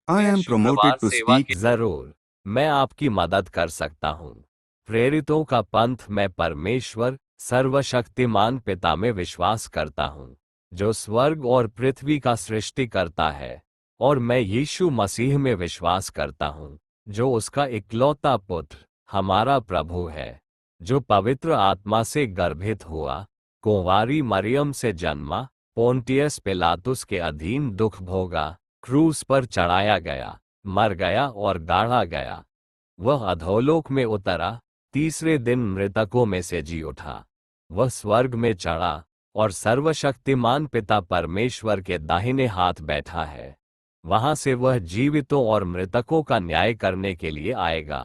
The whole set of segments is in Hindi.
I am promoted to speak. जरूर, मैं आपकी मदद कर सकता हूँ। प्रेरितों का पंथ। मैं परमेश्वर सर्वशक्तिमान पिता में विश्वास करता हूँ, जो स्वर्ग और पृथ्वी का सृष्टि करता है, और मैं यीशु मसीह में विश्वास करता हूँ, जो उसका इकलौता पुत्र, हमारा प्रभु है, जो पवित्र आत्मा से गर्भित हुआ, कुंवारी मरियम से जन्मा, पोंटियस पिलातुस के अधीन दुख भोगा, क्रूस पर चढ़ाया गया, मर गया और गाड़ा गया। वह अधोलोक में उतरा, तीसरे दिन मृतकों में से जी उठा। वह स्वर्ग में चढ़ा और सर्वशक्तिमान पिता परमेश्वर के दाहिने हाथ बैठा है। वहां से वह जीवितों और मृतकों का न्याय करने के लिए आएगा।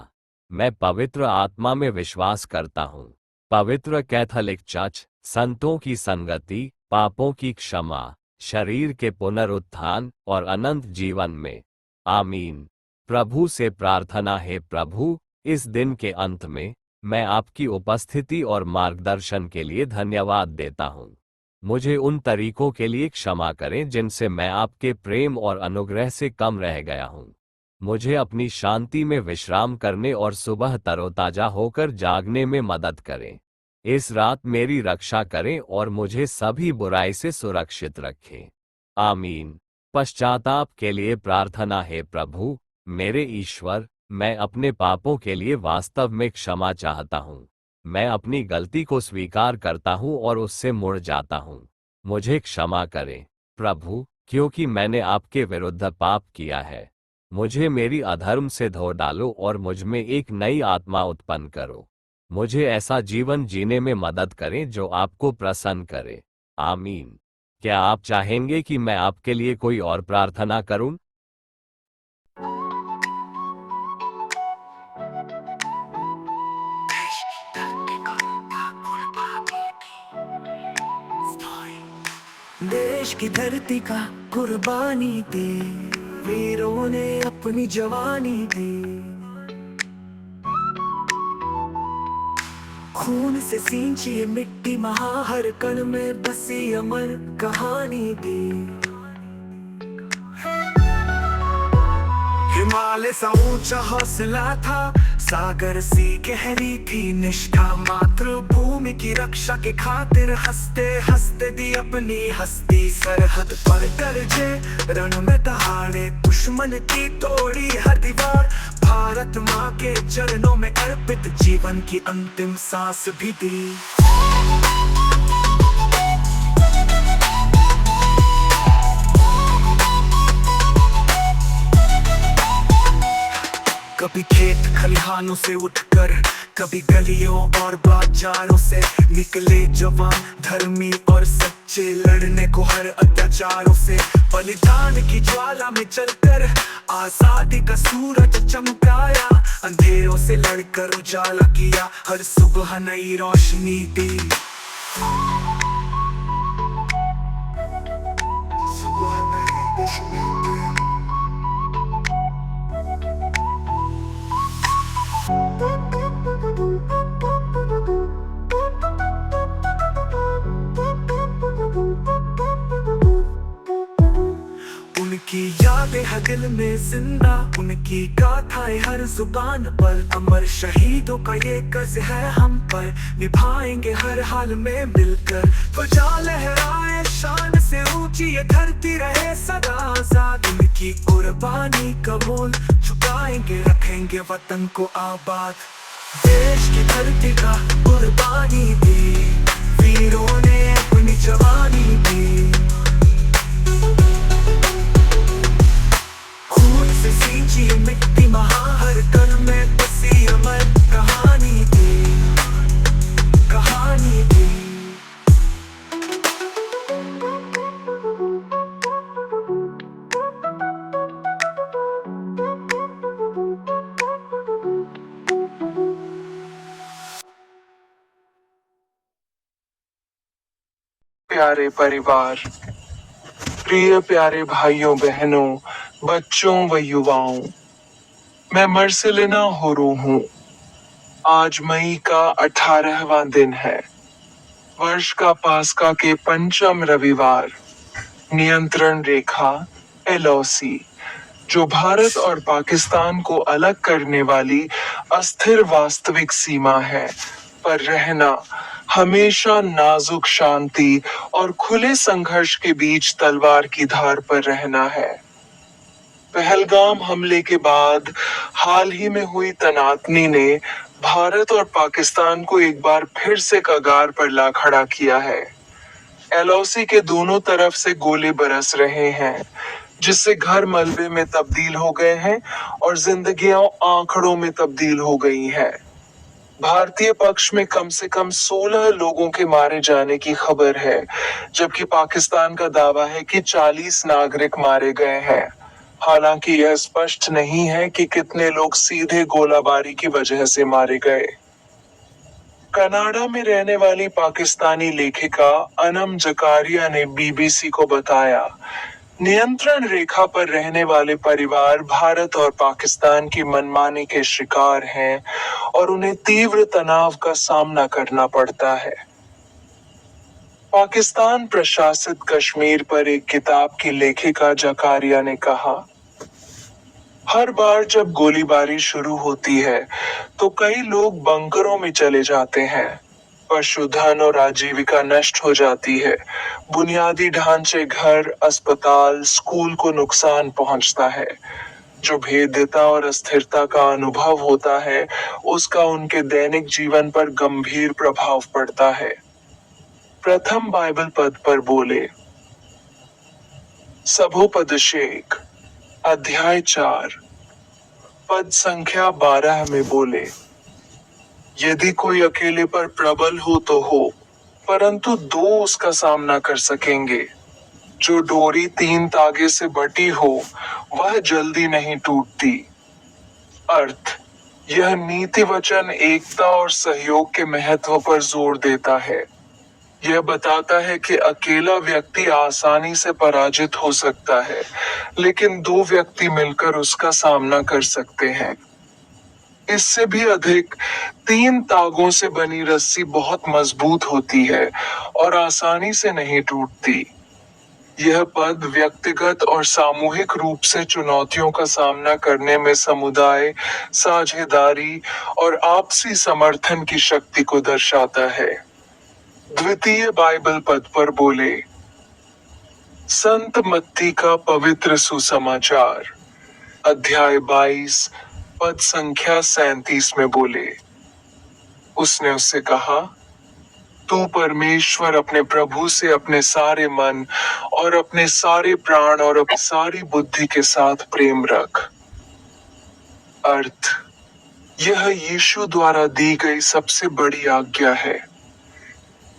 मैं पवित्र आत्मा में विश्वास करता हूँ, पवित्र कैथोलिक चर्च, संतों की संगति, पापों की क्षमा, शरीर के पुनरुत्थान और अनंत जीवन में। आमीन। प्रभु से प्रार्थना है। प्रभु, इस दिन के अंत में मैं आपकी उपस्थिति और मार्गदर्शन के लिए धन्यवाद देता हूँ। मुझे उन तरीकों के लिए क्षमा करें जिनसे मैं आपके प्रेम और अनुग्रह से कम रह गया हूँ। मुझे अपनी शांति में विश्राम करने और सुबह तरोताजा होकर जागने में मदद करें। इस रात मेरी रक्षा करें और मुझे सभी बुराई से सुरक्षित रखें। आमीन। पश्चाताप के लिए प्रार्थना है। प्रभु, मेरे ईश्वर, मैं अपने पापों के लिए वास्तव में क्षमा चाहता हूँ। मैं अपनी गलती को स्वीकार करता हूँ और उससे मुड़ जाता हूँ। मुझे क्षमा करें प्रभु, क्योंकि मैंने आपके विरुद्ध पाप किया है। मुझे मेरी अधर्म से धो डालो और मुझ में एक नई आत्मा उत्पन्न करो। मुझे ऐसा जीवन जीने में मदद करें जो आपको प्रसन्न करे। आमीन। क्या आप चाहेंगे कि मैं आपके लिए कोई और प्रार्थना करूं? देश की धरती का कुर्बानी दी, वीरों ने अपनी जवानी दी। खून से सींची ये मिट्टी, हर कण में बसी अमर कहानी दी। हिमालय सा ऊंचा हौसला था, सागर सी गहरी थी निष्ठा। मातृभूमि की रक्षा के खातिर हंसते हंसते दी अपनी हस्ती। सरहद पर गरजे रण में दहाड़े, दुश्मन की तोड़ी हर दीवार। भारत माँ के चरणों में अर्पित जीवन की अंतिम सांस भी दी। कभी खेत खलिहानों से उठकर, कभी गलियों और बाजारों से निकले जवान, धर्मी और सच्चे, लड़ने को हर अत्याचारों से। बलिदान की ज्वाला में चलकर आजादी का सूरज चमकाया। अंधेरों से लड़कर उजाला किया, हर सुबह नई रोशनी दी। सुबह नई रोशनी दी। उनकी यादें हर दिल में जिंदा, उनकी गाथाएं हर जुबान पर। अमर शहीदों का ये कर्ज है हम पर, निभाएंगे हर हाल में मिलकर। ध्वजा लहराए शान से ऊंची, ये धरती रहे सदा आजाद। उनकी कुर्बानी का मोल चुकाएंगे, रखेंगे वतन को आबाद। देश की धरती का कुर्बानी दी, वीरों ने अपनी जवानी दी। खून से सींची मिट्टी, हर कण में बसी अमर कहानी दी, कहानी दी। प्यारे परिवार, प्रिय प्यारे भाइयों बहनों, बच्चों व युवाओं, मैं मार्सेलिना होरो हूँ। आज मई का 18वां दिन है। वर्ष का पास्का के पंचम रविवार। नियंत्रण रेखा LOC। जो भारत और पाकिस्तान को अलग करने वाली अस्थिर वास्तविक सीमा है, पर रहना हमेशा नाजुक शांति और खुले संघर्ष के बीच तलवार की धार पर रहना है। पहलगाम हमले के बाद हाल ही में हुई तनातनी ने भारत और पाकिस्तान को एक बार फिर से कगार पर ला खड़ा किया है। एलओसी के दोनों तरफ से गोले बरस रहे हैं, जिससे घर मलबे में तब्दील हो गए हैं और जिंदगियां आंकड़ों में तब्दील हो गई हैं। भारतीय पक्ष में कम से कम 16 लोगों के मारे जाने की खबर है, जबकि पाकिस्तान का दावा है कि 40 नागरिक मारे गए हैं। हालांकि यह स्पष्ट नहीं है कि कितने लोग सीधे गोलाबारी की वजह से मारे गए। कनाडा में रहने वाली पाकिस्तानी लेखिका अनम जकारिया ने बीबीसी को बताया, नियंत्रण रेखा पर रहने वाले परिवार भारत और पाकिस्तान की मनमानी के शिकार हैं और उन्हें तीव्र तनाव का सामना करना पड़ता है। पाकिस्तान प्रशासित कश्मीर पर एक किताब की लेखिका जकारिया ने कहा, हर बार जब गोलीबारी शुरू होती है तो कई लोग बंकरों में चले जाते हैं। पशुधन और आजीविका नष्ट हो जाती है। बुनियादी ढांचे, घर, अस्पताल, स्कूल को नुकसान पहुंचता है। जो भेद्यता और अस्थिरता का अनुभव होता है, उसका उनके दैनिक जीवन पर गंभीर प्रभाव पड़ता है। प्रथम बाइबल पद पर बोले, सबोपदेशक अध्याय 4 पद संख्या 12 में बोले, यदि कोई अकेले पर प्रबल हो तो हो, परंतु दो उसका सामना कर सकेंगे। जो डोरी 3 तागे से बटी हो वह जल्दी नहीं टूटती। अर्थ, यह नीति वचन एकता और सहयोग के महत्व पर जोर देता है। यह बताता है कि अकेला व्यक्ति आसानी से पराजित हो सकता है, लेकिन 2 व्यक्ति मिलकर उसका सामना कर सकते हैं। इससे भी अधिक, 3 तागों से बनी रस्सी बहुत मजबूत होती है और आसानी से नहीं टूटती। यह पद व्यक्तिगत और सामूहिक रूप से चुनौतियों का सामना करने में समुदाय, साझेदारी और आपसी समर्थन की शक्ति को दर्शाता है। द्वितीय बाइबल पद पर बोले, संत मत्ती का पवित्र सुसमाचार अध्याय 22 पद संख्या 37 में बोले, उसने उससे कहा, तू परमेश्वर अपने प्रभु से अपने सारे मन और अपने सारे प्राण और अपनी सारी बुद्धि के साथ प्रेम रख। अर्थ, यह यीशु द्वारा दी गई सबसे बड़ी आज्ञा है।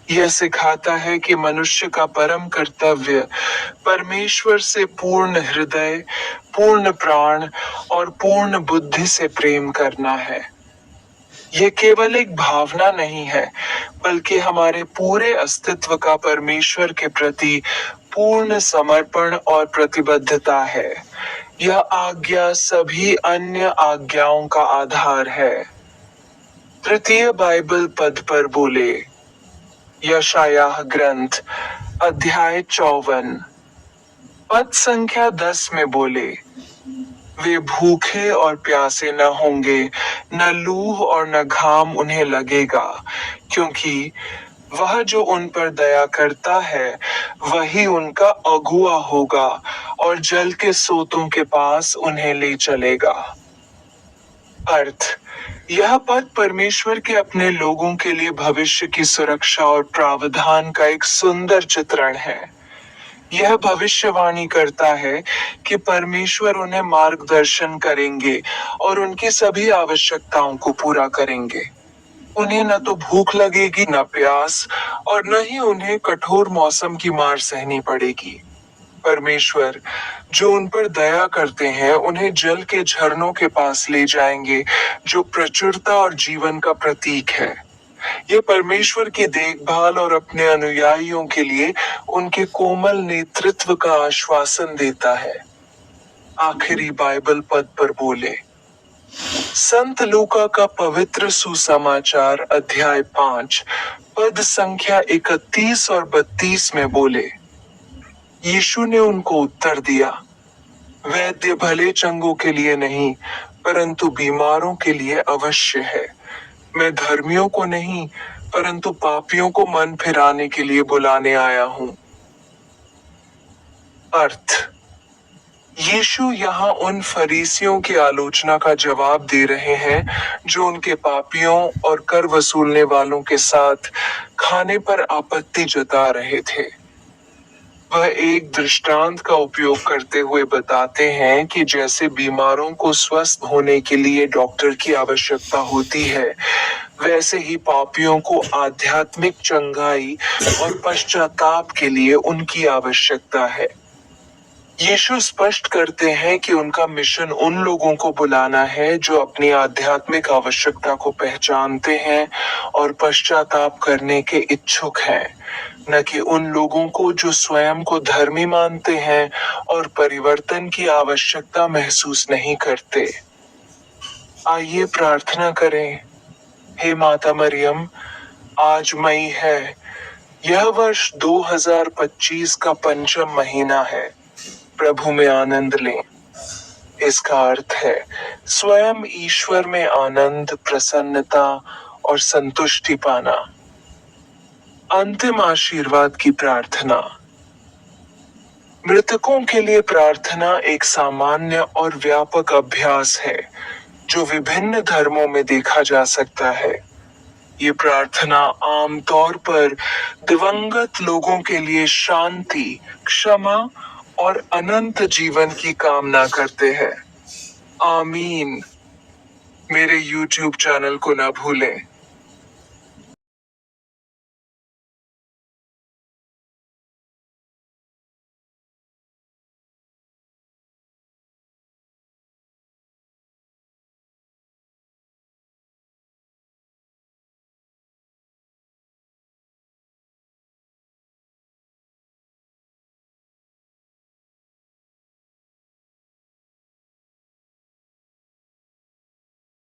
यह सिखाता है कि मनुष्य का परम कर्तव्य परमेश्वर से पूर्ण हृदय, पूर्ण प्राण और पूर्ण बुद्धि से प्रेम करना है। यह केवल एक भावना नहीं है, बल्कि हमारे पूरे अस्तित्व का परमेश्वर के प्रति पूर्ण समर्पण और प्रतिबद्धता है। यह आज्ञा सभी अन्य आज्ञाओं का आधार है। तृतीय बाइबल पद पर बोले, यशायाह ग्रंथ अध्याय 54 पद संख्या 10 में बोले, वे भूखे और प्यासे न होंगे, न लूह और न घाम उन्हें लगेगा, क्योंकि वह जो उन पर दया करता है वही उनका अगुआ होगा और जल के सोतों के पास उन्हें ले चलेगा। अर्थ, यह पद परमेश्वर के अपने लोगों के लिए भविष्य की सुरक्षा और प्रावधान का एक सुंदर चित्रण है। यह भविष्यवाणी करता है कि परमेश्वर उन्हें मार्गदर्शन करेंगे और उनकी सभी आवश्यकताओं को पूरा करेंगे। उन्हें न तो भूख लगेगी, न प्यास, और न ही उन्हें कठोर मौसम की मार सहनी पड़ेगी। परमेश्वर जो उन पर दया करते हैं उन्हें जल के झरनों के पास ले जाएंगे, जो प्रचुरता और जीवन का प्रतीक है। यह परमेश्वर की देखभाल और अपने अनुयायियों के लिए उनके कोमल नेतृत्व का आश्वासन देता है। आखिरी बाइबल पद पर बोले, संत लूका का पवित्र सुसमाचार अध्याय 5 पद संख्या 31 और 32 में बोले, यीशु ने उनको उत्तर दिया, वैद्य भले चंगों के लिए नहीं, परंतु बीमारों के लिए अवश्य है। मैं धर्मियों को नहीं, परंतु पापियों को मन फिराने के लिए बुलाने आया हूं। अर्थ: यीशु यहाँ उन फरीसियों की आलोचना का जवाब दे रहे हैं जो उनके पापियों और कर वसूलने वालों के साथ खाने पर आपत्ति जता रहे थे। वह एक दृष्टांत का उपयोग करते हुए बताते हैं कि जैसे बीमारों को स्वस्थ होने के लिए डॉक्टर की आवश्यकता होती है, वैसे ही पापियों को आध्यात्मिक चंगाई और पश्चाताप के लिए उनकी आवश्यकता है। यीशु स्पष्ट करते हैं कि उनका मिशन उन लोगों को बुलाना है जो अपनी आध्यात्मिक आवश्यकता को पहचानते हैं और पश्चाताप करने के इच्छुक हैं, न कि उन लोगों को जो स्वयं को धर्मी मानते हैं और परिवर्तन की आवश्यकता महसूस नहीं करते। आइए प्रार्थना करें। हे माता मरियम, आज मई है। यह वर्ष 2025 का पंचम महीना है। प्रभु में आनंद लें। इसका अर्थ है स्वयं ईश्वर में आनंद, प्रसन्नता और संतुष्टि पाना। अंतिम आशीर्वाद की प्रार्थना। मृतकों के लिए प्रार्थना एक सामान्य और व्यापक अभ्यास है जो विभिन्न धर्मों में देखा जा सकता है। ये प्रार्थना आमतौर पर दिवंगत लोगों के लिए शांति, क्षमा और अनंत जीवन की कामना करते हैं। आमीन। मेरे YouTube चैनल को न भूलें।